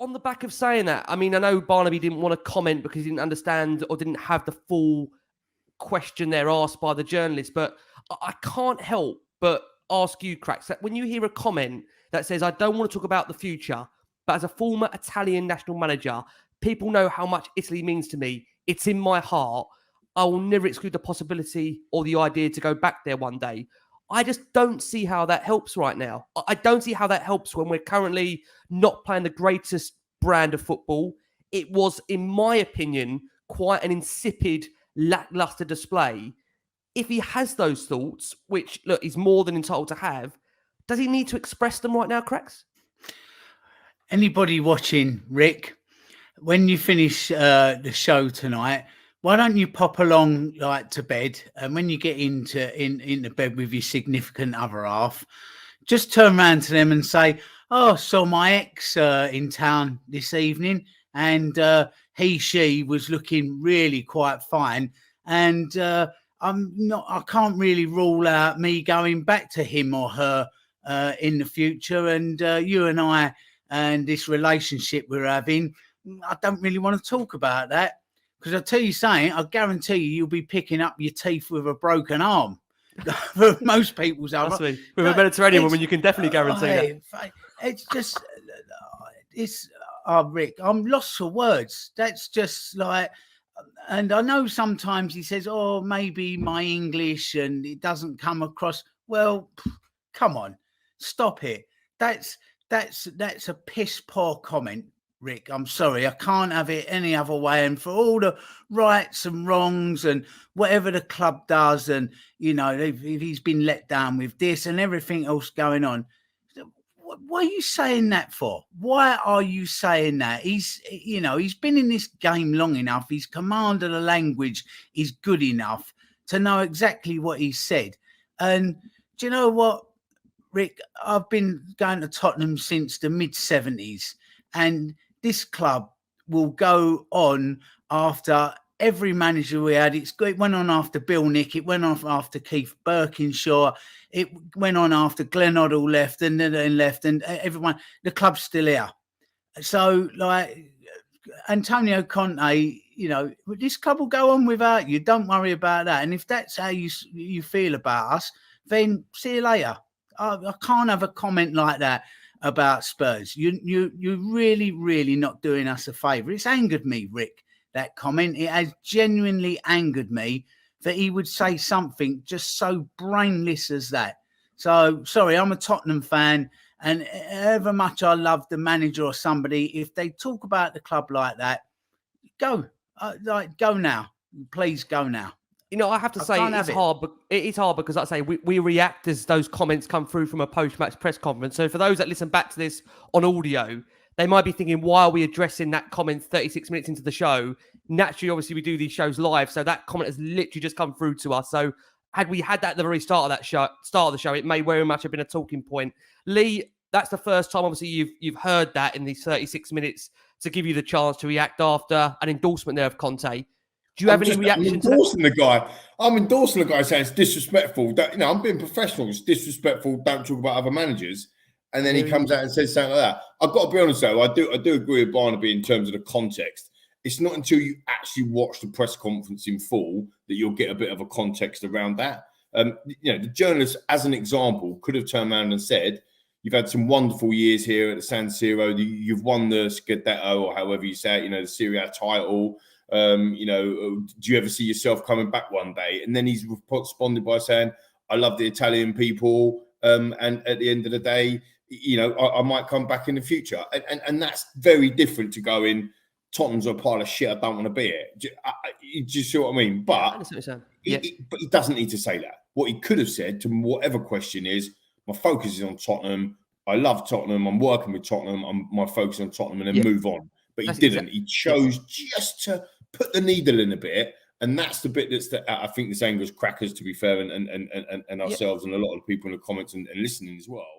On the back of saying that, I mean, I know Barnaby didn't want to comment because he didn't understand or didn't have the full question they're asked by the journalist, but I can't help but ask you, Cracks, that when you hear a comment that says, I don't want to talk about the future, but as a former Italian national manager, people know how much Italy means to me. It's in my heart. I will never exclude the possibility or the idea to go back there one day. I just don't see how that helps right now. I don't see how that helps when we're currently not playing the greatest brand of football. It was, in my opinion, quite an insipid, lackluster display. If he has those thoughts, which, look, he's more than entitled to have, does he need to express them right now, Cracks? Anybody watching, Rick, when you finish the show tonight, why don't you pop along like to bed, and when you get into bed with your significant other half, just turn around to them and say, "Oh, saw my ex in town this evening, and she was looking really quite fine, and I can't really rule out me going back to him or her in the future, and you and I and this relationship we're having, I don't really want to talk about that." Because I'll tell you something, I guarantee you'll be picking up your teeth with a broken arm. For most people's arm. With a Mediterranean woman, you can definitely guarantee that. It's just, Rick, I'm lost for words. That's just like, and I know sometimes he says, oh, maybe my English and it doesn't come across. Well, come on, stop it. That's a piss poor comment, Rick. I'm sorry, I can't have it any other way. And for all the rights and wrongs and whatever the club does, and if he's been let down with this and everything else going on, what are you saying that for? Why are you saying that? He's been in this game long enough. His command of the language is good enough to know exactly what he said. And do you know what, Rick? I've been going to Tottenham since the mid-70s, and this club will go on after every manager we had. It went on after Bill Nick. It went on after Keith Birkinshaw. It went on after Glenn Hoddle left and then left, and everyone. The club's still here. So, like Antonio Conte, this club will go on without you. Don't worry about that. And if that's how you feel about us, then see you later. I can't have a comment like that about Spurs. You're really, really not doing us a favour. It's angered me, Rick, that comment. It has genuinely angered me that he would say something just so brainless as that. So, sorry, I'm a Tottenham fan, and however much I love the manager or somebody, if they talk about the club like that, go. Go now. Please go now. I have to say it's hard, but it is hard because, like I say, we react as those comments come through from a post-match press conference. So for those that listen back to this on audio, they might be thinking, why are we addressing that comment 36 minutes into the show? Naturally, obviously, we do these shows live, so that comment has literally just come through to us. So had we had that at the very start of the show, it may very much have been a talking point. Lee, that's the first time, obviously, you've heard that in these 36 minutes to give you the chance to react after an endorsement there of Conte. Do you have any reaction to that? I'm endorsing the guy saying it's disrespectful. I'm being professional. It's disrespectful. Don't talk about other managers. And then he comes out and says something like that. I've got to be honest, though. I do agree with Barnaby in terms of the context. It's not until you actually watch the press conference in full that you'll get a bit of a context around that. The journalist, as an example, could have turned around and said, you've had some wonderful years here at the San Siro. You've won the Scudetto, or however you say it, the Serie A title. Do you ever see yourself coming back one day? And then he's responded by saying, I love the Italian people. And at the end of the day, I might come back in the future. And that's very different to going, Tottenham's a pile of shit. I don't want to be it. Do you see what I mean? But he doesn't need to say that. What he could have said to whatever question is, my focus is on Tottenham. I love Tottenham. I'm working with Tottenham. My focus on Tottenham, and then move on. But he didn't. He chose just to put the needle in a bit, and that's the bit I think this angers Crackers, to be fair, and ourselves and a lot of people in the comments and listening as well.